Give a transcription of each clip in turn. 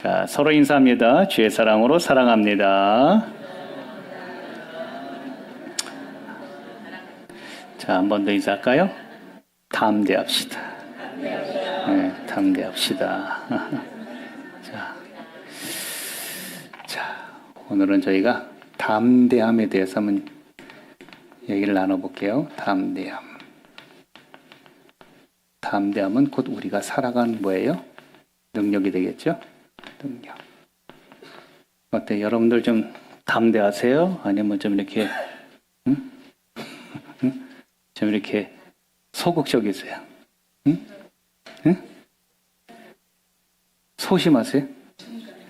자, 서로 인사합니다. 주의 사랑으로 사랑합니다. 자, 한 번 더 인사할까요? 담대합시다. 네, 담대합시다. 자, 오늘은 저희가 담대함에 대해서 한번 얘기를 나눠볼게요. 담대함. 담대함은 곧 우리가 살아가는 뭐예요? 능력이 되겠죠? 능력. 어때요? 여러분들 좀 담대하세요? 아니면 좀 이렇게 좀 이렇게 소극적이세요? 소심하세요?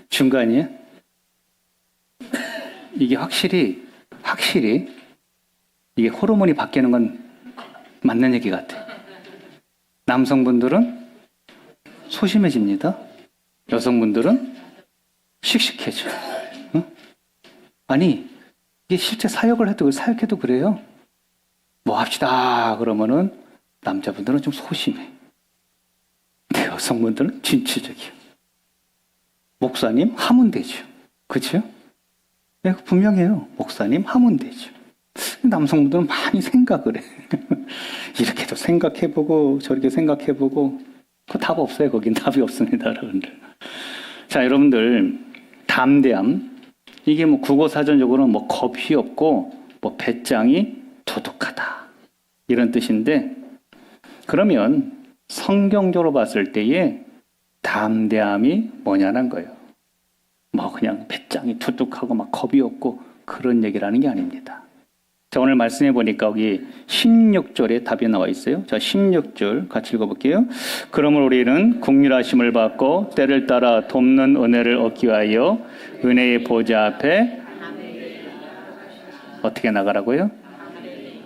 중간이에요? 이게 확실히 이게 호르몬이 바뀌는 건 맞는 얘기 같아요. 남성분들은 소심해집니다. 여성분들은 씩씩해져요. 아니, 이게 실제 사역해도 그래요. 뭐 합시다 그러면은 남자분들은 좀 소심해. 근데 여성분들은 진취적이에요. 목사님 하면 되죠. 그렇죠? 네, 분명해요. 목사님 하면 되죠. 남성분들은 많이 생각을 해. 이렇게도 생각해보고 저렇게 생각해보고 그 답 없어요. 거긴 답이 없습니다. 여러분들. 자, 여러분들 담대함 이게 뭐 국어사전적으로는 뭐 겁이 없고 뭐 배짱이 두둑하다 이런 뜻인데, 그러면 성경적으로 봤을 때에 담대함이 뭐냐는 거예요. 뭐 그냥 배짱이 두둑하고 막 겁이 없고 그런 얘기라는 게 아닙니다. 자, 오늘 말씀해 보니까 여기 16절에 답이 나와 있어요. 자, 16절 같이 읽어볼게요. 그러므로 우리는 긍휼하심을 받고 때를 따라 돕는 은혜를 얻기 위하여 은혜의 보좌 앞에 어떻게 나가라고요?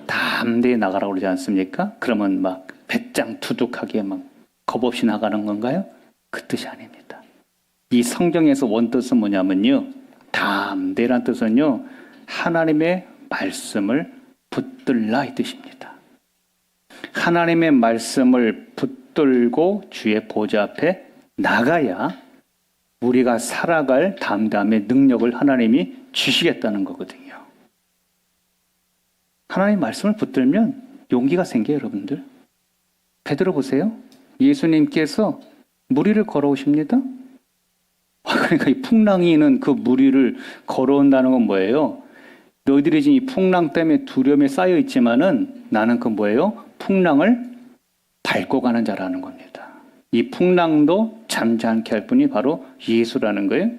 담대히 나가라고 그러지 않습니까? 그러면 막 배짱 두둑하게 막 겁없이 나가는 건가요? 그 뜻이 아닙니다. 이 성경에서 원뜻은 뭐냐면요, 담대란 뜻은요, 하나님의 말씀을 붙들라 이 뜻입니다. 하나님의 말씀을 붙들고 주의 보좌 앞에 나가야 우리가 살아갈 담대함의 능력을 하나님이 주시겠다는 거거든요. 하나님 말씀을 붙들면 용기가 생겨요, 여러분들. 베드로 보세요. 예수님께서 무리를 걸어오십니다. 그러니까 이 풍랑이 는 그 무리를 걸어온다는 건 뭐예요? 너희들이 지금 이 풍랑 때문에 두려움에 쌓여 있지만은 나는 그 뭐예요? 풍랑을 밟고 가는 자라는 겁니다. 이 풍랑도 잠잠케 할 분이 바로 예수라는 거예요.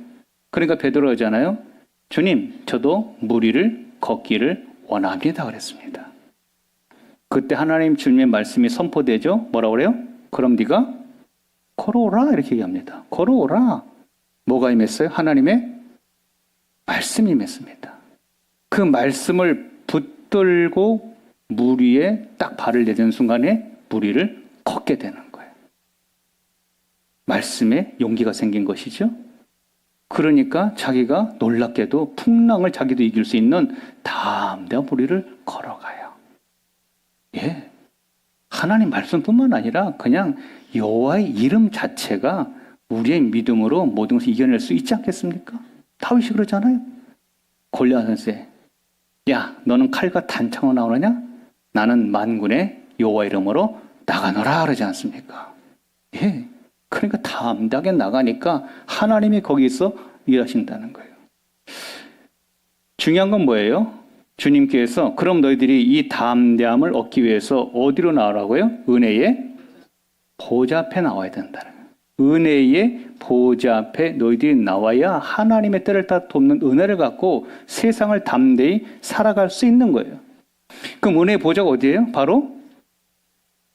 그러니까 베드로가 하잖아요. 주님, 저도 무리를 걷기를 원합니다. 그랬습니다. 그때 하나님 주님의 말씀이 선포되죠. 뭐라고 그래요? 그럼 네가 걸어오라 이렇게 얘기합니다. 걸어오라. 뭐가 임했어요? 하나님의 말씀이 임했습니다. 그 말씀을 붙들고 물 위에 딱 발을 내딛는 순간에 무리를 걷게 되는 거예요. 말씀에 용기가 생긴 것이죠. 그러니까 자기가 놀랍게도 풍랑을 자기도 이길 수 있는 담대한 무리를 걸어가요. 예, 하나님 말씀뿐만 아니라 그냥 여호와의 이름 자체가 우리의 믿음으로 모든 것을 이겨낼 수 있지 않겠습니까? 다윗이 그러잖아요. 골리앗 선생, 야, 너는 칼과 단창으로 나오느냐? 나는 만군의 여호와 이름으로 나가노라 그러지 않습니까? 예, 그러니까 담대하게 나가니까 하나님이 거기서 일하신다는 거예요. 중요한 건 뭐예요? 주님께서 그럼 너희들이 이 담대함을 얻기 위해서 어디로 나오라고요? 은혜의 보좌 앞에 나와야 된다는 거예요. 은혜의 보좌 앞에 너희들이 나와야 하나님의 때를 따라 돕는 은혜를 갖고 세상을 담대히 살아갈 수 있는 거예요. 그럼 은혜의 보좌가 어디예요? 바로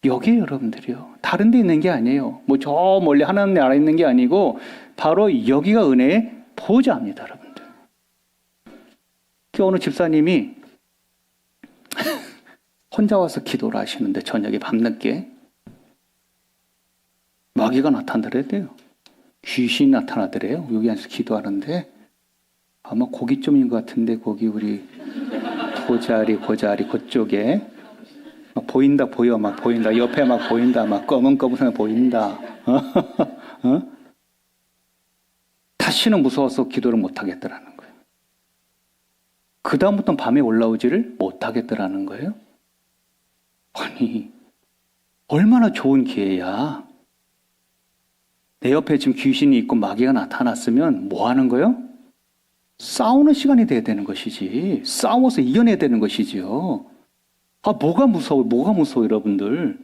여기에요, 여러분들이요. 다른 데 있는 게 아니에요. 뭐 저 멀리 하나님 나라에 있는 게 아니고 바로 여기가 은혜의 보좌입니다, 여러분들. 어느 집사님이 혼자 와서 기도를 하시는데 저녁에 밤늦게 마귀가 나타나더래요. 귀신이 나타나더래요. 여기 앉아서 기도하는데 아마 거기쯤인 것 같은데 거기 우리 고자리 그쪽에 막 보인다 막 보인다 옆에 막 보인다 막 검은검은 보인다. 다시는 무서워서 기도를 못 하겠더라는 거예요. 그 다음부터는 밤에 올라오지를 못 하겠더라는 거예요. 아니, 얼마나 좋은 기회야. 내 옆에 지금 귀신이 있고 마귀가 나타났으면 뭐 하는 거예요? 싸우는 시간이 돼야 되는 것이지. 싸워서 이겨내야 되는 것이지요. 뭐가 무서워, 여러분들.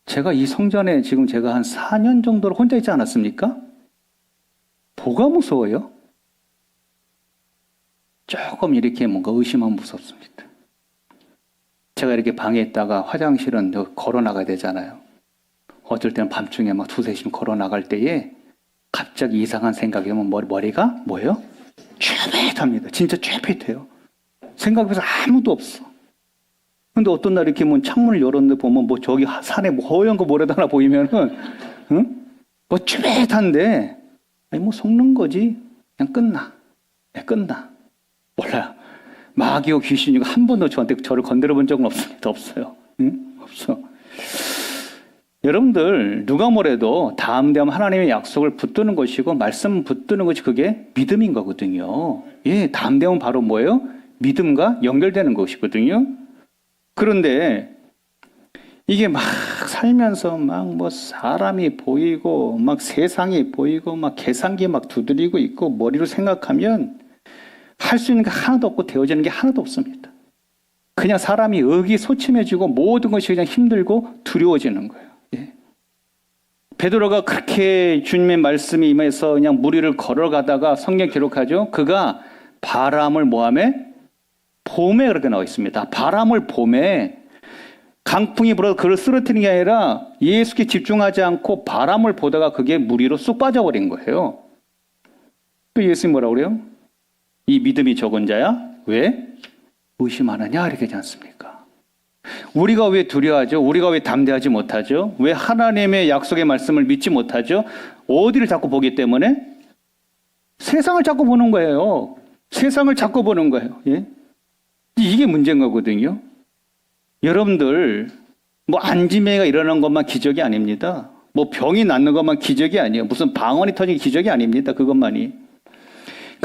제가 이 성전에 지금 제가 한 4년 정도를 혼자 있지 않았습니까? 뭐가 무서워요? 조금 이렇게 뭔가 의심하면 무섭습니다. 제가 이렇게 방에 있다가 화장실은 걸어 나가야 되잖아요. 어쩔 때는 밤중에 막 2, 3시면 걸어 나갈 때에 갑자기 이상한 생각이 오면 머리가 뭐예요? 쬐릿합니다. 진짜 쬐릿해요. 생각해서 아무도 없어. 근데 어떤 날 이렇게 창문을 열었는데 보면 저기 산에 허연 거 뭐라도 하나 보이면은, 응? 쬐릿한데, 속는 거지. 그냥 끝나. 끝나. 몰라요. 마귀와 귀신이 한 번도 저를 건드려 본 적은 없습니다. 없어요. 응? 없어. 여러분들, 누가 뭐래도 다음 되면 하나님의 약속을 붙드는 것이고, 말씀 붙드는 것이 그게 믿음인 거거든요. 예, 다음 되면 바로 뭐예요? 믿음과 연결되는 것이거든요. 그런데, 이게 막 살면서 막 사람이 보이고, 막 세상이 보이고, 막 계산기 막 두드리고 있고, 머리로 생각하면 할 수 있는 게 하나도 없고, 되어지는 게 하나도 없습니다. 그냥 사람이 의기소침해지고, 모든 것이 그냥 힘들고 두려워지는 거예요. 베드로가 그렇게 주님의 말씀이 임해서 그냥 무리를 걸어가다가 성경 기록하죠. 그가 바람을 뭐하며? 봄에 그렇게 나와 있습니다. 바람을 봄에 강풍이 불어서 그를 쓰러뜨리는 게 아니라 예수께 집중하지 않고 바람을 보다가 그게 무리로 쑥 빠져버린 거예요. 또 예수님 뭐라고 그래요? 이 믿음이 적은 자야? 왜? 의심하느냐? 이렇게 하지 않습니까? 우리가 왜 두려워하죠? 우리가 왜 담대하지 못하죠? 왜 하나님의 약속의 말씀을 믿지 못하죠? 어디를 자꾸 보기 때문에? 세상을 자꾸 보는 거예요. 세상을 자꾸 보는 거예요. 예? 이게 문제인 거거든요. 여러분들, 안진뱅이가 일어나는 것만 기적이 아닙니다. 병이 낫는 것만 기적이 아니에요. 무슨 방언이 터진 기적이 아닙니다. 그것만이.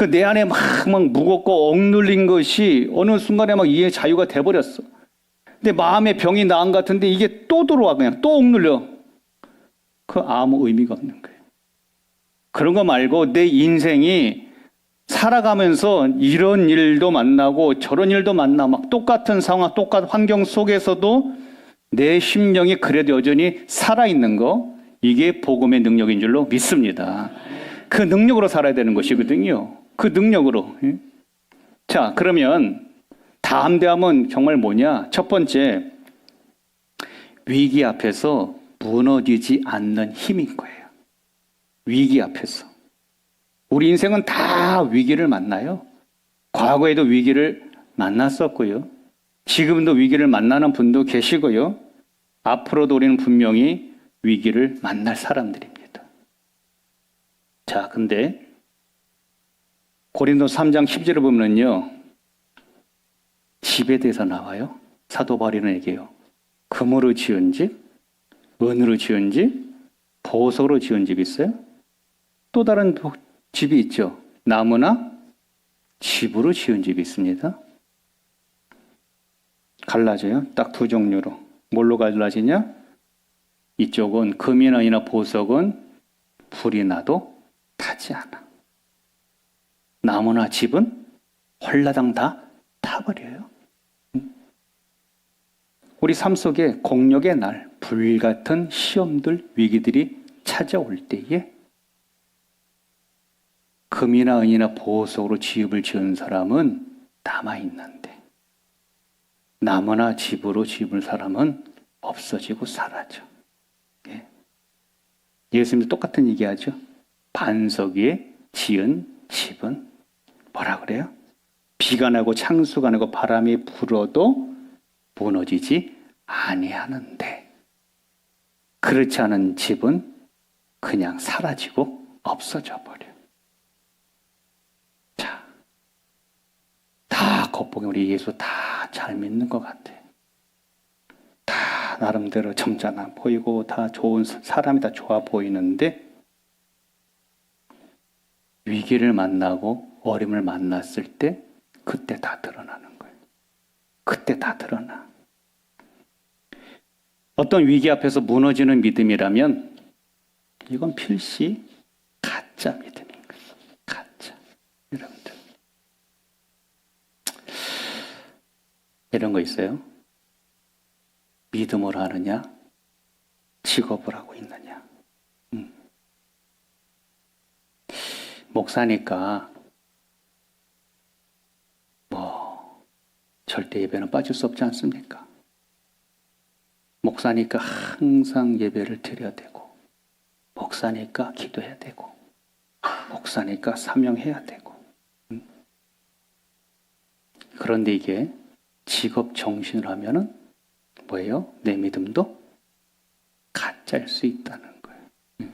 내 안에 막 무겁고 억눌린 것이 어느 순간에 이해 자유가 돼버렸어. 근데 마음의 병이 나은 것 같은데 이게 또 들어와 그냥 또 억눌려. 아무 의미가 없는 거예요. 그런 거 말고 내 인생이 살아가면서 이런 일도 만나고 저런 일도 만나 막 똑같은 상황, 똑같은 환경 속에서도 내 심령이 그래도 여전히 살아있는 거, 이게 복음의 능력인 줄로 믿습니다. 그 능력으로 살아야 되는 것이거든요. 그 능력으로. 자, 그러면 담대함은 정말 뭐냐? 첫 번째, 위기 앞에서 무너지지 않는 힘인 거예요. 위기 앞에서. 우리 인생은 다 위기를 만나요. 과거에도 위기를 만났었고요. 지금도 위기를 만나는 분도 계시고요. 앞으로도 우리는 분명히 위기를 만날 사람들입니다. 자, 근데 고린도 3장 10절을 보면요. 집에 대해서 나와요. 사도 바울은 얘기해요. 금으로 지은 집, 은으로 지은 집, 보석으로 지은 집이 있어요. 또 다른 집이 있죠. 나무나 집으로 지은 집이 있습니다. 갈라져요. 딱 두 종류로. 뭘로 갈라지냐? 이쪽은 금이나 이나 보석은 불이 나도 타지 않아. 나무나 집은 홀라당 다 타버려요. 우리 삶 속에 공력의 날, 불같은 시험들, 위기들이 찾아올 때에 금이나 은이나 보석으로 집을 지은 사람은 남아있는데 나무나 집으로 지은 사람은 없어지고 사라져. 예. 예수님도 똑같은 얘기하죠. 반석 위에 지은 집은 뭐라 그래요? 비가 나고 창수가 나고 바람이 불어도 무너지지 아니하는데 그렇지 않은 집은 그냥 사라지고 없어져 버려. 자, 다 겉보기 우리 예수 다 잘 믿는 것 같아. 다 나름대로 점잖아 보이고 다 좋은 사람이 다 좋아 보이는데 위기를 만나고 어림을 만났을 때 그때 다 드러나는 거예요. 그때 다 드러나. 어떤 위기 앞에서 무너지는 믿음이라면 이건 필시 가짜 믿음인 거예요. 가짜. 여러분들. 이런 거 있어요. 믿음으로 하느냐, 직업을 하고 있느냐. 목사니까 절대 예배는 빠질 수 없지 않습니까? 목사니까 항상 예배를 드려야 되고, 목사니까 기도해야 되고, 목사니까 사명해야 되고. 그런데 이게 직업 정신으로 하면은 뭐예요? 내 믿음도 가짜일 수 있다는 거예요.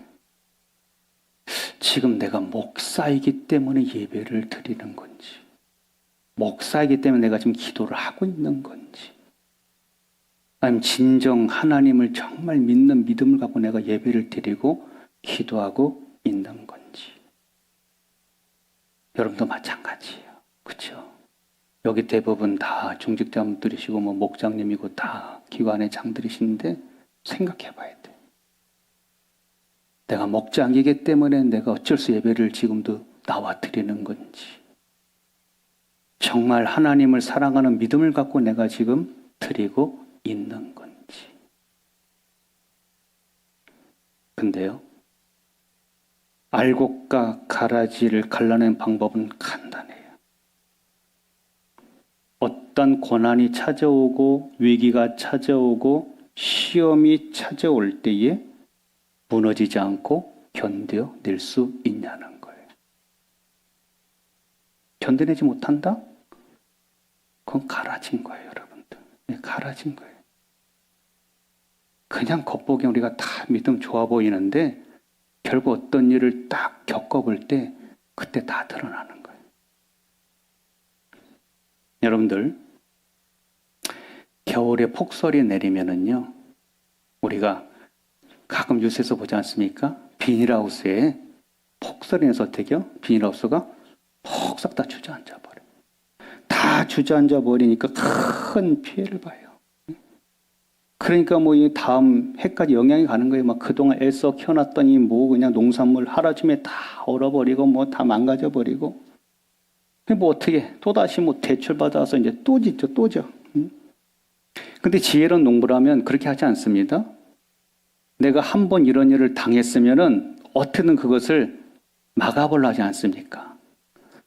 지금 내가 목사이기 때문에 예배를 드리는 건지, 목사이기 때문에 내가 지금 기도를 하고 있는 건지, 아니면 진정 하나님을 정말 믿는 믿음을 갖고 내가 예배를 드리고 기도하고 있는 건지. 여러분도 마찬가지예요. 그렇죠? 여기 대부분 다 중직자분들이시고 목장님이고 다 기관의 장들이신데 생각해 봐야 돼. 내가 목장이기 때문에 내가 어쩔 수 예배를 지금도 나와 드리는 건지, 정말 하나님을 사랑하는 믿음을 갖고 내가 지금 드리고 있는 건지. 근데요, 알곡과 가라지를 갈라낸 방법은 간단해요. 어떤 고난이 찾아오고 위기가 찾아오고 시험이 찾아올 때에 무너지지 않고 견뎌낼 수 있냐는 거예요. 견뎌내지 못한다? 그건 가라진 거예요, 여러분들. 가라진 거예요. 그냥 겉보기에 우리가 다 믿음 좋아 보이는데 결국 어떤 일을 딱 겪어볼 때 그때 다 드러나는 거예요. 여러분들, 겨울에 폭설이 내리면은요, 우리가 가끔 뉴스에서 보지 않습니까? 비닐하우스에 폭설이 내서 어떻게요? 비닐하우스가 폭삭 다 주저앉아 버려요. 다 주저앉아 버리니까 큰 피해를 봐요. 그러니까 이 다음 해까지 영향이 가는 거예요. 막 그동안 애써 키워놨더니 그냥 농산물 하루아침에 다 얼어버리고 다 망가져버리고. 어떻게 또다시 대출받아서 이제 또 짓죠, 또죠. 근데 지혜로운 농부를 하면 그렇게 하지 않습니다. 내가 한 번 이런 일을 당했으면은 어떻게든 그것을 막아보려 하지 않습니까?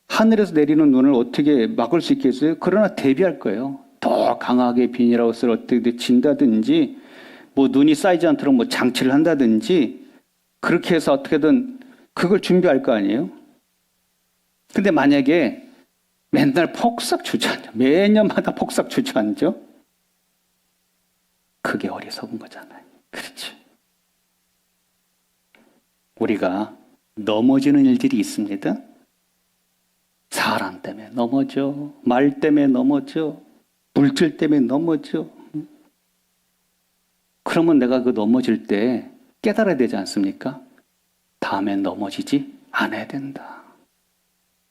하늘에서 내리는 눈을 어떻게 막을 수 있겠어요? 그러나 대비할 거예요. 더 강하게 비닐하우스를 어떻게 진다든지, 눈이 쌓이지 않도록 장치를 한다든지, 그렇게 해서 어떻게든 그걸 준비할 거 아니에요? 근데 만약에 맨날 폭삭 주저앉아, 매년마다 폭삭 주저앉아, 그게 어리석은 거잖아요. 그렇죠? 우리가 넘어지는 일들이 있습니다. 사람 때문에 넘어져, 말 때문에 넘어져, 물질 때문에 넘어져. 그러면 내가 그 넘어질 때 깨달아야 되지 않습니까? 다음엔 넘어지지 않아야 된다.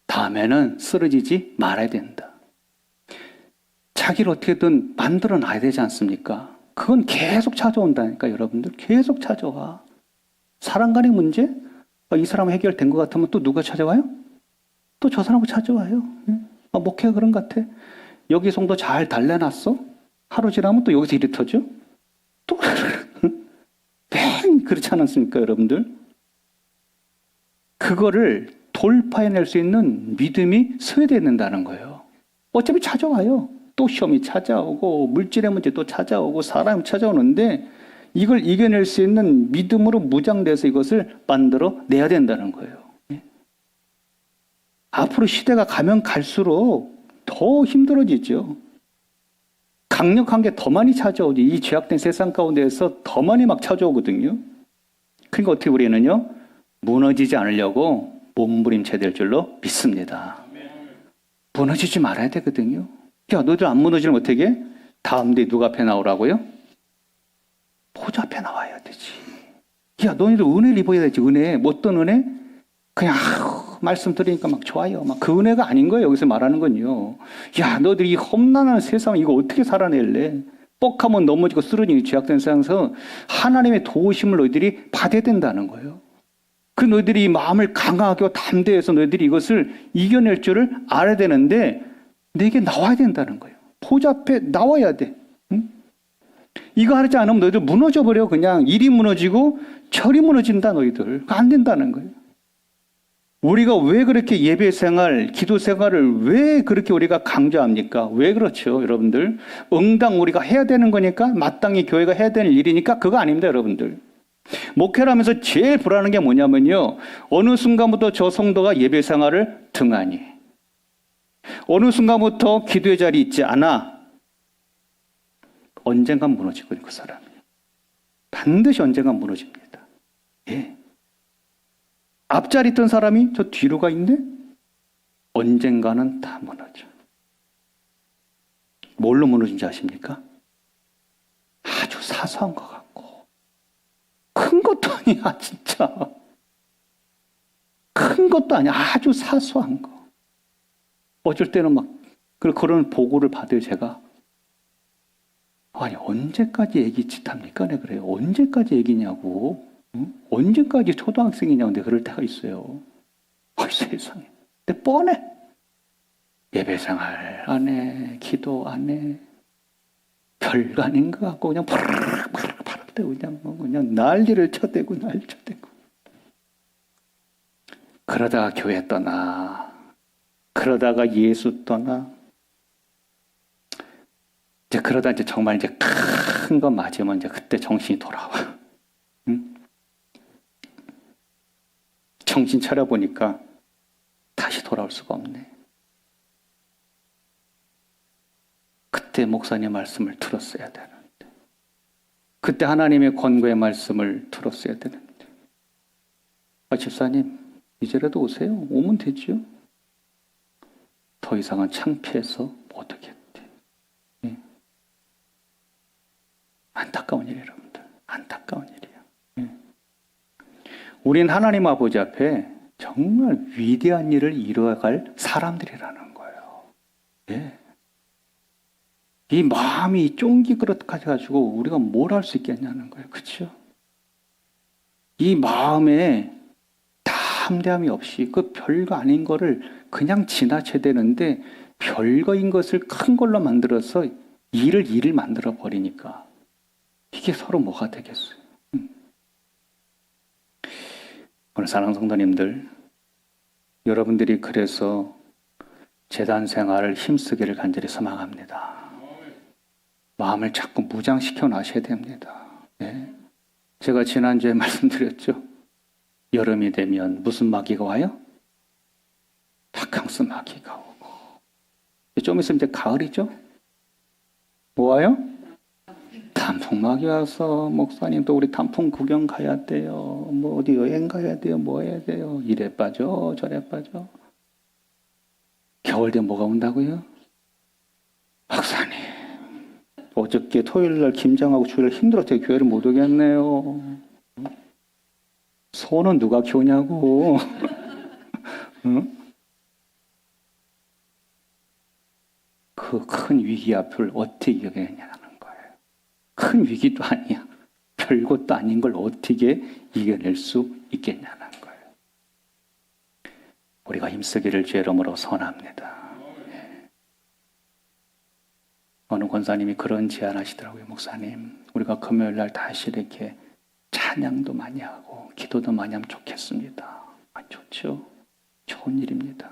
다음에는 쓰러지지 말아야 된다. 자기를 어떻게든 만들어 놔야 되지 않습니까? 그건 계속 찾아온다니까, 여러분들. 계속 찾아와. 사람 간의 문제? 이 사람 해결된 것 같으면 또 누가 찾아와요? 또 저 사람을 찾아와요. 목회가 그런 것 같아. 여기 성도 잘 달래놨어? 하루 지나면 또 여기서 일이 터져? 또 맨 그렇지 않았습니까, 여러분들? 그거를 돌파해낼 수 있는 믿음이 소외된다는 거예요. 어차피 찾아와요. 또 시험이 찾아오고 물질의 문제 또 찾아오고 사람이 찾아오는데 이걸 이겨낼 수 있는 믿음으로 무장돼서 이것을 만들어 내야 된다는 거예요. 앞으로 시대가 가면 갈수록 더 힘들어지죠. 강력한 게 더 많이 찾아오죠. 이 죄악된 세상 가운데에서 더 많이 막 찾아오거든요. 그러니까 어떻게 우리는요, 무너지지 않으려고 몸부림쳐야 될 줄로 믿습니다. 무너지지 말아야 되거든요. 야, 너희들 안 무너지면 어떻게 해? 다음 대 누가 앞에 나오라고요? 보좌 앞에 나와야 되지. 야, 너희들 은혜를 입어야 되지. 은혜. 뭐 어떤 은혜? 그냥 말씀 들으니까 막 좋아요. 막 그 은혜가 아닌 거예요. 여기서 말하는 건요. 야, 너희들이 이 험난한 세상 이거 어떻게 살아낼래? 뻑하면 넘어지고 쓰러지는 죄악된 세상에서 하나님의 도우심을 너희들이 받아야 된다는 거예요. 그 너희들이 이 마음을 강하게 담대해서 너희들이 이것을 이겨낼 줄을 알아야 되는데 내게 나와야 된다는 거예요. 보좌 앞에 나와야 돼. 응? 이거 하지 않으면 너희들 무너져 버려. 그냥 일이 무너지고 철이 무너진다 너희들. 안 된다는 거예요. 우리가 왜 그렇게 예배 생활, 기도 생활을 왜 그렇게 우리가 강조합니까? 왜 그렇죠, 여러분들? 응당 우리가 해야 되는 거니까, 마땅히 교회가 해야 되는 일이니까 그거 아닙니다, 여러분들. 목회를 하면서 제일 불안한 게 뭐냐면요. 어느 순간부터 저 성도가 예배 생활을 등한히 해. 어느 순간부터 기도의 자리에 있지 않아. 언젠간 무너지거든요, 그 사람이. 반드시 언젠간 무너집니다. 예. 앞자리 있던 사람이 저 뒤로 가 있네? 언젠가는 다 무너져. 뭘로 무너진지 아십니까? 아주 사소한 것 같고. 큰 것도 아니야, 진짜. 큰 것도 아니야. 아주 사소한 거. 어쩔 때는 막, 그런 보고를 받아요, 제가. 아니, 언제까지 애기 짓합니까? 네, 그래요. 언제까지 애기냐고. 응? 언제까지 초등학생이냐고. 근데 그럴 때가 있어요. 아이, 세상에. 근데 뻔해. 예배생활 안 해. 기도 안 해. 별거 아닌 것 같고, 그냥 파락파락대고, 그냥 난리를 쳐대고, 그러다가 교회 떠나. 그러다가 예수 떠나. 이제 그러다 이제 정말 이제 큰 거 맞으면 이제 그때 정신이 돌아와. 응? 정신 차려보니까 다시 돌아올 수가 없네. 그때 목사님 말씀을 들었어야 되는데. 그때 하나님의 권고의 말씀을 들었어야 되는데. 아, 집사님, 이제라도 오세요. 오면 되죠. 더 이상은 창피해서 못 오겠대. 예. 안타까운 일이에요, 여러분들. 안타까운 일이에요. 예. 우린 하나님 아버지 앞에 정말 위대한 일을 이루어갈 사람들이라는 거예요. 예. 이 마음이 쫑기그릇 가지고 우리가 뭘 할 수 있겠냐는 거예요. 그렇죠? 이 마음에 담대함이 없이 그 별거 아닌 거를 그냥 지나쳐야 되는데 별거인 것을 큰 걸로 만들어서 일을 만들어 버리니까 이게 서로 뭐가 되겠어요? 오늘 사랑하는 성도님들, 여러분들이 그래서 재단 생활을 힘쓰기를 간절히 소망합니다. 마음을 자꾸 무장시켜 놔셔야 됩니다. 네. 제가 지난주에 말씀드렸죠. 여름이 되면 무슨 마귀가 와요? 바캉스 마귀가 오고. 좀 있으면 이제 가을이죠? 뭐 와요? 단풍 마귀 와서 목사님 또 우리 단풍 구경 가야 돼요. 뭐 어디 여행 가야 돼요. 뭐 해야 돼요. 이래 빠져 저래 빠져. 겨울 되면 뭐가 온다고요? 목사님 어저께 토요일날 김장하고 주일 힘들어서 교회를 못 오겠네요. 소는 누가 키우냐고. 응? 그 큰 위기 앞을 어떻게 이겨내냐는 거예요. 큰 위기도 아니야. 별것도 아닌 걸 어떻게 이겨낼 수 있겠냐는 거예요. 우리가 힘쓰기를 주의 이름으로 선합니다. 네. 어느 권사님이 그런 제안하시더라고요. 목사님, 우리가 금요일 날 다시 이렇게 찬양도 많이 하고 기도도 많이 하면 좋겠습니다. 좋죠. 좋은 일입니다.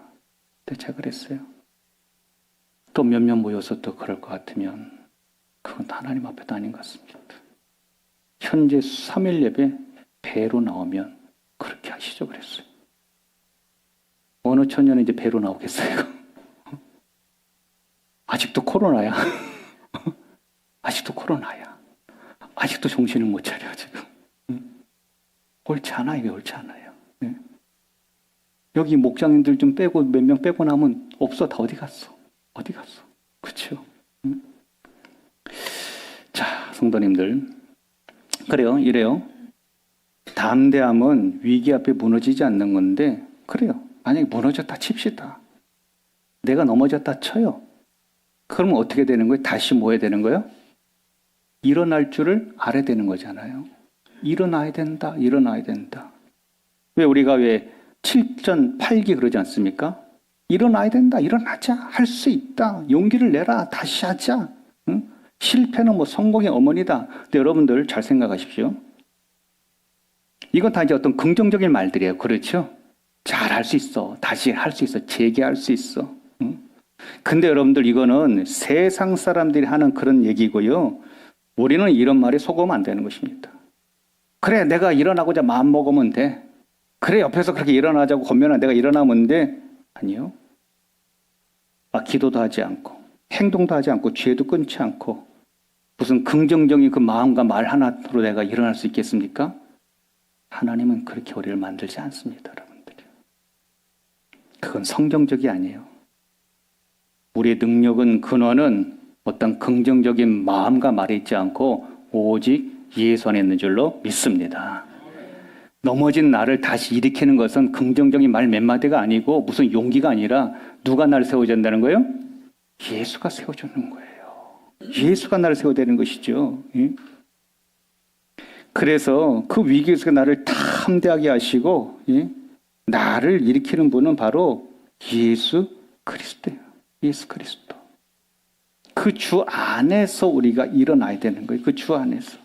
근데 제가 그랬어요. 또 몇몇 모여서 또 그럴 것 같으면 그건 하나님 앞에도 아닌 것 같습니다. 현재 3일 예배 배로 나오면 그렇게 하시죠 그랬어요. 어느 천년에 이제 배로 나오겠어요? 아직도 코로나야. 아직도 코로나야. 아직도 정신을 못 차려 지금. 옳지 않아. 이게 옳지 않아요. 네. 여기 목장님들 좀 빼고 몇 명 빼고 나면 없어. 다 어디 갔어? 어디 갔어? 그렇죠? 자, 성도님들, 그래요. 이래요. 담대함은 위기 앞에 무너지지 않는 건데, 그래요. 만약에 무너졌다 칩시다. 내가 넘어졌다 쳐요. 그러면 어떻게 되는 거예요? 다시 뭐 해야 되는 거예요? 일어날 줄을 알아야 되는 거잖아요. 일어나야 된다. 일어나야 된다. 우리가 왜 7전 8기 그러지 않습니까? 일어나야 된다. 일어나자. 할 수 있다. 용기를 내라. 다시 하자. 응? 실패는 뭐 성공의 어머니다. 근데 여러분들 잘 생각하십시오. 이건 다 이제 어떤 긍정적인 말들이에요. 그렇죠? 잘 할 수 있어. 다시 할 수 있어. 재개할 수 있어. 응? 근데 여러분들 이거는 세상 사람들이 하는 그런 얘기고요. 우리는 이런 말에 속으면 안 되는 것입니다. 그래, 내가 일어나고자 마음 먹으면 돼. 그래, 옆에서 그렇게 일어나자고 권면하 내가 일어나면 돼. 아니요. 기도도 하지 않고 행동도 하지 않고 죄도 끊지 않고 무슨 긍정적인 그 마음과 말 하나로 내가 일어날 수 있겠습니까? 하나님은 그렇게 우리를 만들지 않습니다, 여러분들. 그건 성경적이 아니에요. 우리의 능력은 근원은 어떤 긍정적인 마음과 말에 있지 않고 오직 예수 안에 있는 줄로 믿습니다. 넘어진 나를 다시 일으키는 것은 긍정적인 말 몇 마디가 아니고 무슨 용기가 아니라 누가 나를 세워준다는 거예요? 예수가 세워주는 거예요. 예수가 나를 세워되는 것이죠. 그래서 그 위기에서 나를 담대하게 하시고 나를 일으키는 분은 바로 예수 그리스도예요. 예수 그리스도. 그 주 안에서 우리가 일어나야 되는 거예요. 그 주 안에서.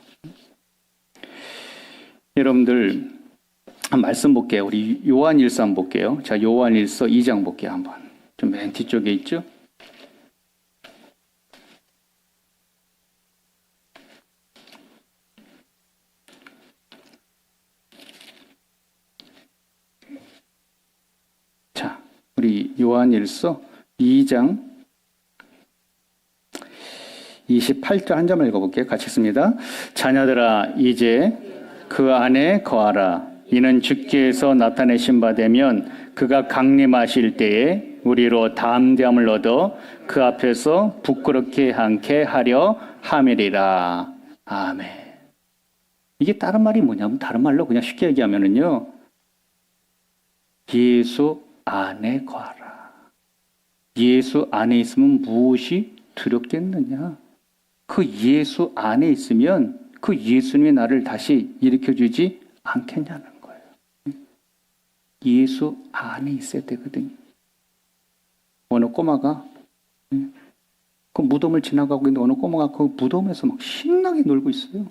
여러분들 한 말씀 볼게요. 우리 요한일서 한번 볼게요. 자, 요한일서 2장 볼게요. 한번. 좀 맨 뒤쪽에 있죠? 자, 우리 요한일서 2장 28절 한 점을 읽어볼게요. 같이 읽습니다. 자녀들아, 이제 그 안에 거하라. 이는 주께서 나타내신 바 되면 그가 강림하실 때에 우리로 담대함을 얻어 그 앞에서 부끄럽게 않게 하려 함이리라. 아멘. 이게 다른 말이 뭐냐면 다른 말로 그냥 쉽게 얘기하면은요. 예수 안에 거하라. 예수 안에 있으면 무엇이 두렵겠느냐? 그 예수 안에 있으면 그 예수님이 나를 다시 일으켜주지 않겠냐는 거예요. 예수 안에 있어야 되거든요. 어느 꼬마가 그 무덤을 지나가고 있는데 어느 꼬마가 그 무덤에서 막 신나게 놀고 있어요.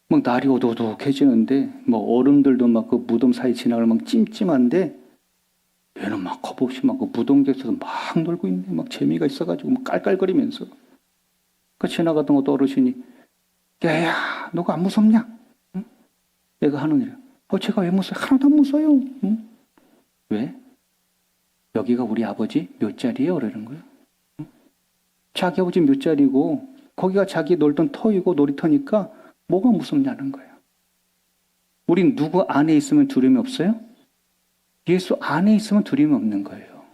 막 날이 어둑어둑해지는데 뭐 어른들도 막 그 무덤 사이 지나가면 막 찜찜한데 얘는 막 겁없이 막 그 무덤 곁에서 막 놀고 있네. 막 재미가 있어가지고 막 깔깔거리면서 그 지나가던 것도 어르신이 야야 너가 안 무섭냐? 응? 내가 하는 일이야. 제가 왜 무서워요? 하나도 안 무서워요. 응? 왜? 여기가 우리 아버지 몇 자리예요? 그러는 거예요. 응? 자기 아버지 몇 자리고 거기가 자기 놀던 터이고 놀이터니까 뭐가 무섭냐는 거예요. 우린 누구 안에 있으면 두려움이 없어요? 예수 안에 있으면 두려움이 없는 거예요.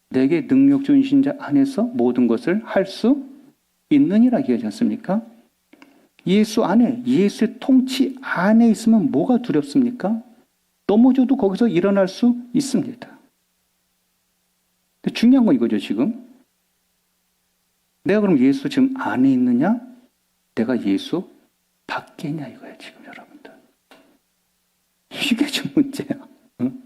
내게 능력 주신 자 안에서 모든 것을 할 수 있느니라 얘기하지 않습니까? 예수 안에, 예수의 통치 안에 있으면 뭐가 두렵습니까? 넘어져도 거기서 일어날 수 있습니다. 근데 중요한 건 이거죠, 지금. 내가 그럼 예수 지금 안에 있느냐? 내가 예수 밖에 있냐 이거예요, 지금 여러분들. 이게 좀 문제야. 응?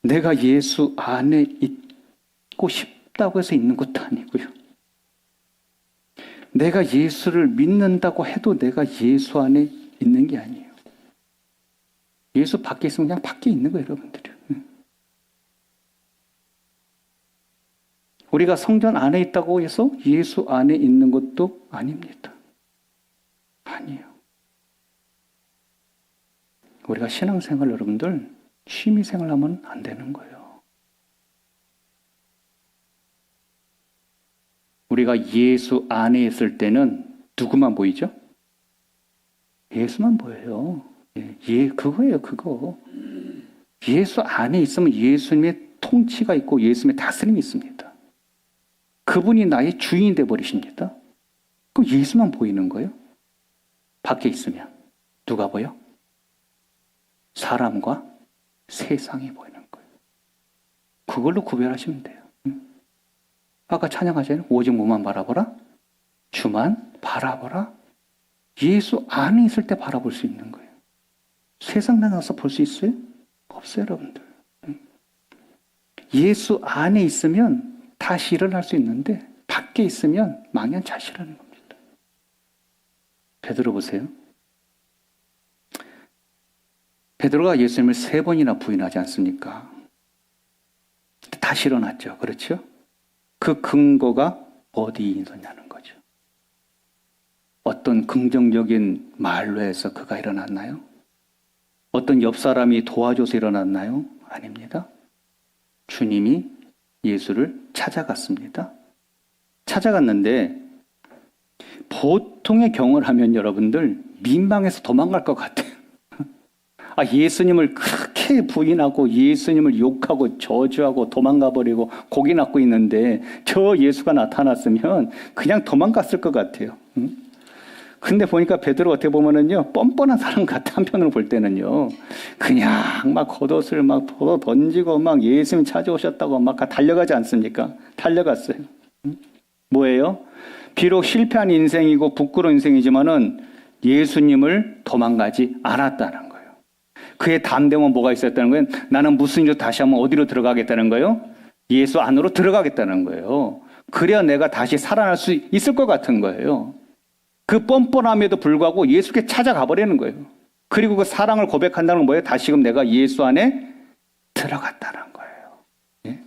내가 예수 안에 있고 싶다고 해서 있는 것도 아니고요. 내가 예수를 믿는다고 해도 내가 예수 안에 있는 게 아니에요. 예수 밖에 있으면 그냥 밖에 있는 거예요, 여러분들이. 우리가 성전 안에 있다고 해서 예수 안에 있는 것도 아닙니다. 아니에요. 우리가 신앙생활 여러분들 취미생활 하면 안 되는 거예요. 우리가 예수 안에 있을 때는 누구만 보이죠? 예수만 보여요. 그거예요, 그거. 예수 안에 있으면 예수님의 통치가 있고 예수님의 다스림이 있습니다. 그분이 나의 주인이 되어버리십니다. 그럼 예수만 보이는 거예요? 밖에 있으면 누가 보여? 사람과 세상이 보이는 거예요. 그걸로 구별하시면 돼요. 아까 찬양하잖아요. 오직 뭐만 바라보라? 주만 바라보라. 예수 안에 있을 때 바라볼 수 있는 거예요. 세상 나가서 볼 수 있어요? 없어요, 여러분들. 예수 안에 있으면 다시 일어날 수 있는데 밖에 있으면 망연자실하는 겁니다. 베드로 보세요. 베드로가 예수님을 3번이나 부인하지 않습니까? 다시 일어났죠. 그렇죠? 그 근거가 어디에 있느냐는 거죠. 어떤 긍정적인 말로 해서 그가 일어났나요? 어떤 옆 사람이 도와줘서 일어났나요? 아닙니다. 주님이 예수를 찾아갔습니다. 찾아갔는데 보통의 경우를 하면 여러분들 민망해서 도망갈 것 같아요. 예수님을 그렇게 부인하고 예수님을 욕하고 저주하고 도망가 버리고 고기 낚고 있는데 저 예수가 나타났으면 그냥 도망갔을 것 같아요. 근데 보니까 베드로 어떻게 보면은요, 뻔뻔한 사람 같아. 한편으로 볼 때는요, 그냥 막 겉옷을 막 던지고 막 예수님 찾아오셨다고 막 달려가지 않습니까? 달려갔어요. 뭐예요? 비록 실패한 인생이고 부끄러운 인생이지만은 예수님을 도망가지 않았다는 거예요. 그의 담대함은 뭐가 있었다는 거예요? 나는 무슨 일로 다시 한번 어디로 들어가겠다는 거예요? 예수 안으로 들어가겠다는 거예요. 그래야 내가 다시 살아날 수 있을 것 같은 거예요. 그 뻔뻔함에도 불구하고 예수께 찾아가 버리는 거예요. 그리고 그 사랑을 고백한다는 건 뭐예요? 다시금 내가 예수 안에 들어갔다는 거예요. 예?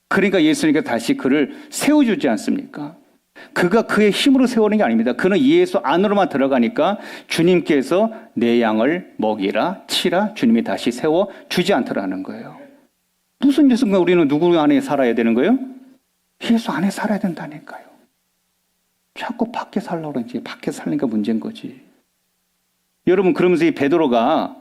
그러니까 예수님께서 다시 그를 세워주지 않습니까? 그가 그의 힘으로 세우는 게 아닙니다. 그는 예수 안으로만 들어가니까 주님께서 내 양을 먹이라 치라 주님이 다시 세워주지 않더라는 거예요. 무슨 예수가 우리는 누구 안에 살아야 되는 거예요? 예수 안에 살아야 된다니까요. 자꾸 밖에 살려고 그러지. 밖에 살니까 문제인 거지. 여러분, 그러면서 이 베드로가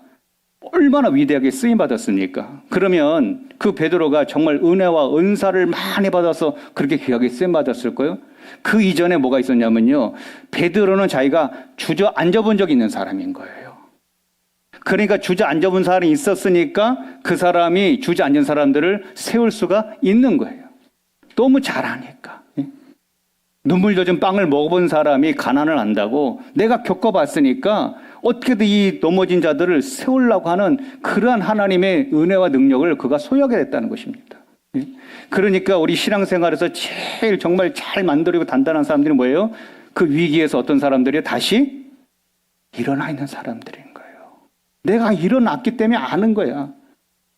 얼마나 위대하게 쓰임받았습니까? 그러면 그 베드로가 정말 은혜와 은사를 많이 받아서 그렇게 귀하게 쓰임받았을 거예요? 그 이전에 뭐가 있었냐면요, 베드로는 자기가 주저앉아 본 적이 있는 사람인 거예요. 그러니까 주저앉아 본 사람이 있었으니까 그 사람이 주저앉은 사람들을 세울 수가 있는 거예요. 너무 잘 아니까. 눈물 젖은 빵을 먹어본 사람이 가난을 안다고 내가 겪어봤으니까 어떻게든 이 넘어진 자들을 세우려고 하는 그러한 하나님의 은혜와 능력을 그가 소유하게 됐다는 것입니다. 그러니까 우리 신앙생활에서 제일 정말 잘 만들고 단단한 사람들이 뭐예요? 그 위기에서 어떤 사람들이 다시 일어나 있는 사람들인 거예요. 내가 일어났기 때문에 아는 거야.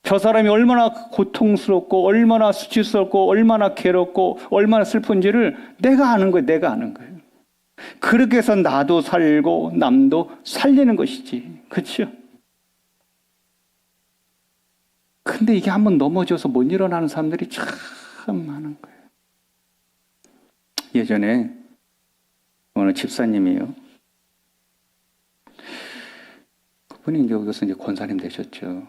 저 사람이 얼마나 고통스럽고 얼마나 수치스럽고 얼마나 괴롭고 얼마나 슬픈지를 내가 아는 거예요. 내가 아는 거예요. 그렇게 해서 나도 살고 남도 살리는 것이지. 그렇죠? 근데 이게 한번 넘어져서 못 일어나는 사람들이 참 많은 거예요. 예전에 어느 집사님이요. 그분이 이제 여기서 이제 권사님 되셨죠.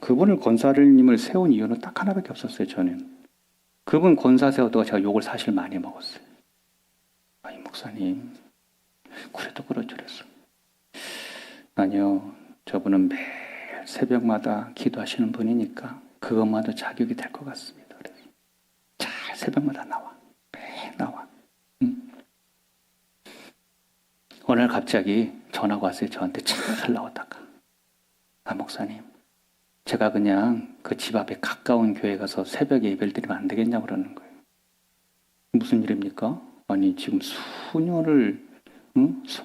그분을 권사님을 세운 이유는 딱 하나밖에 없었어요. 저는 그분 권사 세우다가 제가 욕을 사실 많이 먹었어요. 아니 목사님 그래도 그랬어. 아니요, 저분은 매일 새벽마다 기도하시는 분이니까 그것마도 자격이 될 것 같습니다. 그래서 잘 새벽마다 나와, 매일 나와. 어느 날 갑자기 전화가 왔어요. 저한테 잘 나오다가, 목사님, 제가 그냥 그 집 앞에 가까운 교회 가서 새벽에 예배를 드리면 안 되겠냐고 그러는 거예요. 무슨 일입니까? 아니 지금 수년을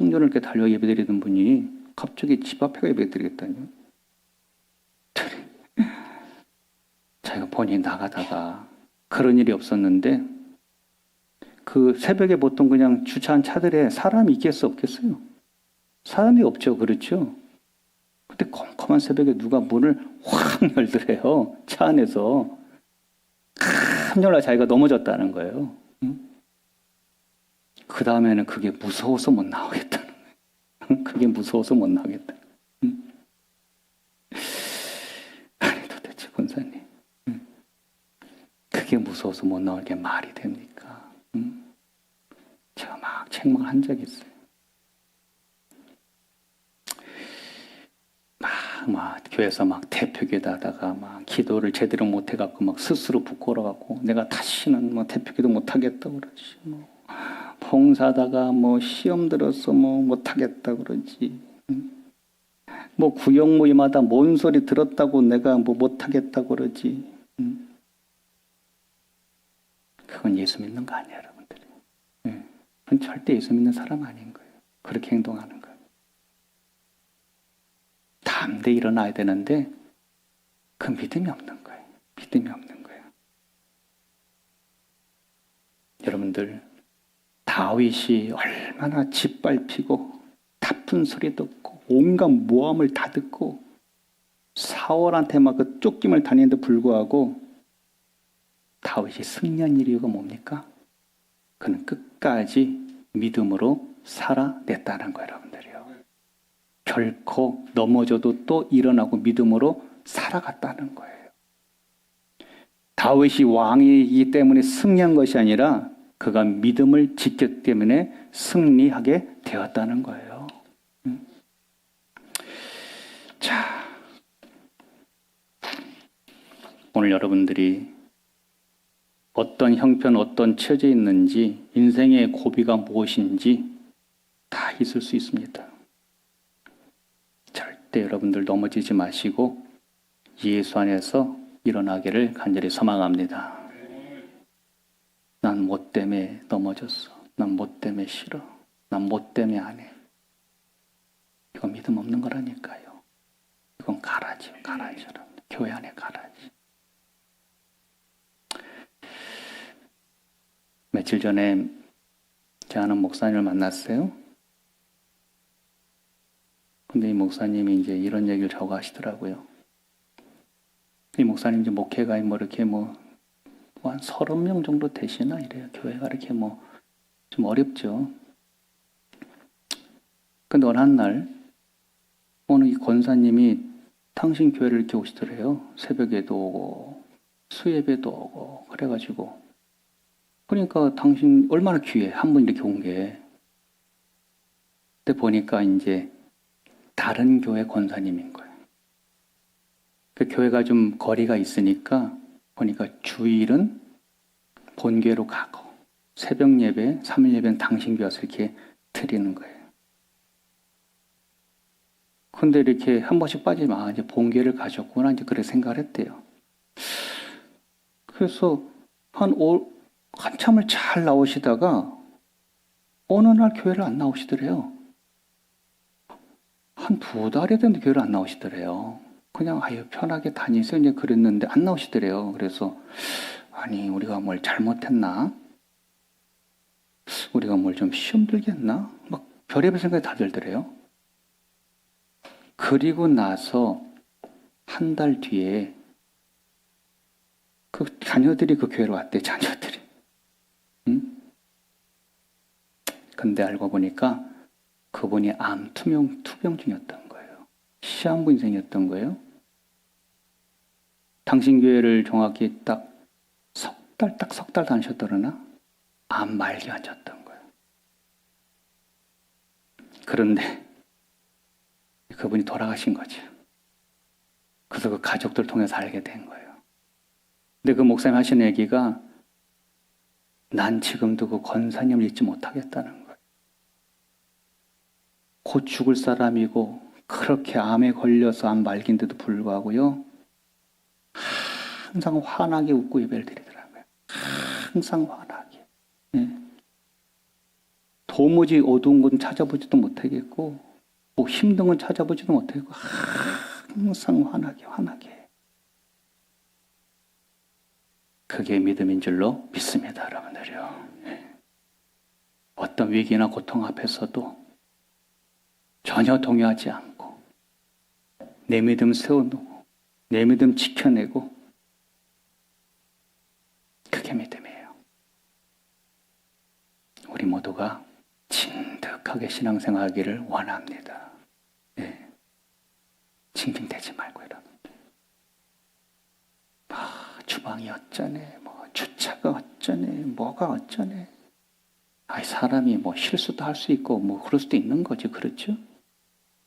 이렇게 달려 예배 드리던 분이 갑자기 집 앞에 예배 드리겠다니요? 자기가 본인이 나가다가 그런 일이 없었는데 그 새벽에 보통 그냥 주차한 차들에 사람이 있겠어 없겠어요? 사람이 없죠. 그렇죠? 근데 컴컴한 새벽에 누가 문을 확 열더래요. 차 안에서. 깜놀라 자기가 넘어졌다는 거예요. 그 다음에는 그게 무서워서 못 나오겠다는 거예요. 그게 무서워서 못 나오겠다. 아니 도대체 권사님, 그게 무서워서 못 나올 게 말이 됩니까? 제가 막 책망한 적이 있어요. 막 교회에서 막 대표기도 하다가 막 기도를 제대로 못해갖고 막 스스로 부끄러워갖고 내가 다시는 뭐 대표기도 못하겠다 그러지. 뭐 봉사하다가 뭐 시험 들어서 뭐 못하겠다 그러지. 뭐 구역 모임마다 뭔 소리 들었다고 내가 뭐 못하겠다 그러지. 그건 예수 믿는 거 아니야, 여러분들. 그건 절대 예수 믿는 사람 아닌 거예요. 그렇게 행동하는 거예요. 담대히 일어나야 되는데 그 믿음이 없는 거예요. 믿음이 없는 거예요. 여러분들, 다윗이 얼마나 짓밟히고 타픈 소리 듣고 온갖 모함을 다 듣고 사울한테 막 그 쫓김을 다니는데 불구하고 다윗이 승리한 이유가 뭡니까? 그는 끝까지 믿음으로 살아냈다는 거예요, 여러분들이요. 결코 넘어져도 또 일어나고 믿음으로 살아갔다는 거예요. 다윗이 왕이기 때문에 승리한 것이 아니라 그가 믿음을 지켰기 때문에 승리하게 되었다는 거예요. 자, 오늘 여러분들이 어떤 형편, 어떤 처지에 있는지, 인생의 고비가 무엇인지 다 있을 수 있습니다. 절대 여러분들 넘어지지 마시고 예수 안에서 일어나기를 간절히 소망합니다. 난 뭐 때문에 넘어졌어. 난 뭐 때문에 싫어. 난 뭐 때문에 안 해. 이건 믿음 없는 거라니까요. 이건 가라지, 가라지. 교회 안에 가라지. 며칠 전에 제 아는 목사님을 만났어요. 근데 이 목사님이 이제 이런 얘기를 저하고 하시더라고요. 이 목사님 이제 목회가 뭐 이렇게 뭐 한 30명 정도 되시나 이래요. 교회가 이렇게 뭐 좀 어렵죠. 근데 어느 한 날 어느 이 권사님이 당신 교회를 이렇게 오시더래요. 새벽에도 오고 수예배도 오고 그래가지고 그러니까 당신 얼마나 귀해. 한 번 이렇게 온 게. 근데 보니까 이제 다른 교회 권사님인 거예요. 그 교회가 좀 거리가 있으니까 보니까 주일은 본교회로 가고 새벽 예배, 3일 예배는 당신 교회 와서 이렇게 드리는 거예요. 근데 이렇게 한 번씩 빠지면 이제 본교회를 가셨구나 이제 그렇게 생각을 했대요. 그래서 한참을 잘 나오시다가 어느 날 교회를 안 나오시더래요. 한 2달이 됐는데 교회를 안 나오시더래요. 그냥 편하게 다니세요 이제 그랬는데 안 나오시더래요. 그래서 아니 우리가 뭘 잘못했나? 우리가 뭘 좀 시험 들겠나? 막 별의별 생각이 다 들더래요. 그리고 나서 한 달 뒤에 그 자녀들이 그 교회로 왔대. 자녀들이. 근데 알고 보니까 그분이 암 투병 중이었던 거예요. 시한부 인생이었던 거예요. 당신 교회를 정확히 딱 석 달 다니셨더러나 암 말기 앉았던 거예요. 그런데 그분이 돌아가신 거죠. 그래서 그 가족들 통해서 알게 된 거예요. 근데 그 목사님 하시는 얘기가 난 지금도 그 권사님을 잊지 못하겠다는 거예요. 곧 죽을 사람이고 그렇게 암에 걸려서 암 말기인데도 불구하고요. 항상 환하게 웃고 예배를 드리더라고요. 항상 환하게. 도무지 어두운 건 찾아보지도 못하겠고 뭐 힘든 건 찾아보지도 못하겠고 항상 환하게. 그게 믿음인 줄로 믿습니다, 여러분들이요. 어떤 위기나 고통 앞에서도 전혀 동요하지 않고 내 믿음 세워놓고 내 믿음 지켜내고 그게 믿음이에요. 우리 모두가 진득하게 신앙생활하기를 원합니다. 징징대지 말고 여러분들. 주방이 어쩌네, 뭐 주차가 어쩌네, 뭐가 어쩌네. 사람이 뭐 실수도 할 수 있고 뭐 그럴 수도 있는 거지, 그렇죠?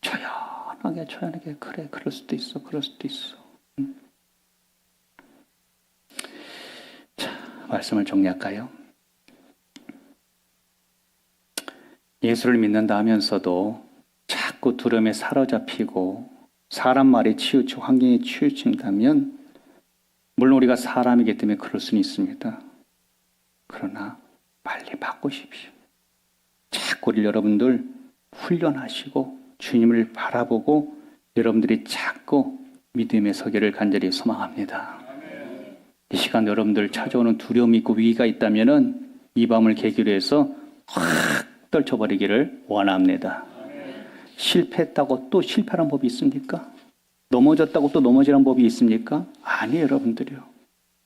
조용한 초연하게 그래, 그럴 수도 있어, 그럴 수도 있어. 자, 말씀을 정리할까요? 예수를 믿는다 하면서도 자꾸 두려움에 사로잡히고 사람 말에 치우치고 환경에 치우친다면 물론 우리가 사람이기 때문에 그럴 수는 있습니다. 그러나 빨리 바꾸십시오. 자꾸 우리 여러분들 훈련하시고 주님을 바라보고 여러분들이 자꾸 믿음의 서기를 간절히 소망합니다. 이 시간 여러분들 찾아오는 두려움이 있고 위기가 있다면 이 밤을 계기로 해서 확 떨쳐버리기를 원합니다. 실패했다고 또 실패하는 법이 있습니까? 넘어졌다고 또 넘어지는 법이 있습니까? 아니에요, 여러분들이요.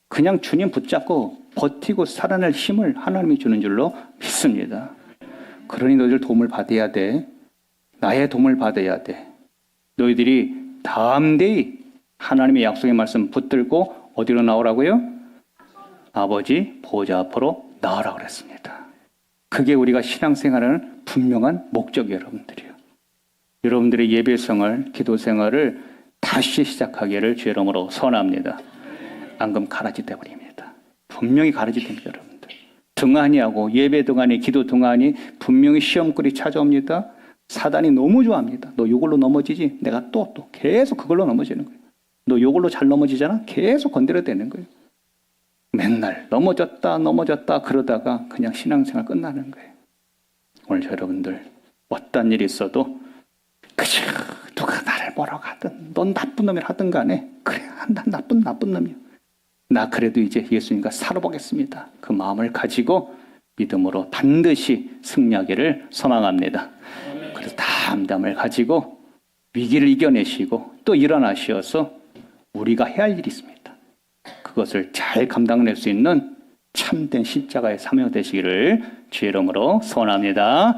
그냥 주님 붙잡고 버티고 살아낼 힘을 하나님이 주는 줄로 믿습니다. 그러니 너희들 도움을 받아야 돼. 나의 도움을 받아야 돼. 너희들이 담대히 하나님의 약속의 말씀 붙들고 어디로 나오라고요? 아버지 보좌 앞으로 나오라고 그랬습니다. 그게 우리가 신앙생활하는 분명한 목적이에요, 여러분들이요. 여러분들의 예배생활, 기도생활을 다시 시작하기를 주의 이름으로 선언합니다. 안 그러면 가라지 돼버립니다. 분명히 가라지 됩니다, 여러분들. 등한이하고 예배 등한이, 기도 등한이 분명히 시험거리 찾아옵니다. 사단이 너무 좋아합니다. 너 이걸로 넘어지지? 내가 또 계속 그걸로 넘어지는 거예요. 너 이걸로 잘 넘어지잖아? 계속 건드려대는 거예요. 맨날 넘어졌다 그러다가 그냥 신앙생활 끝나는 거예요. 오늘 여러분들 어떤 일이 있어도 그저 누가 나를 뭐라고 하든 넌 나쁜 놈이라 하든 간에 그래 난 나쁜 놈이야. 나 그래도 이제 예수님과 살아보겠습니다. 그 마음을 가지고 믿음으로 반드시 승리하기를 소망합니다. 그래서 담담을 가지고 위기를 이겨내시고 또 일어나셔서 우리가 해야 할 일이 있습니다. 그것을 잘 감당낼 수 있는 참된 십자가의 사명 되시기를 주의 이름으로 소원합니다.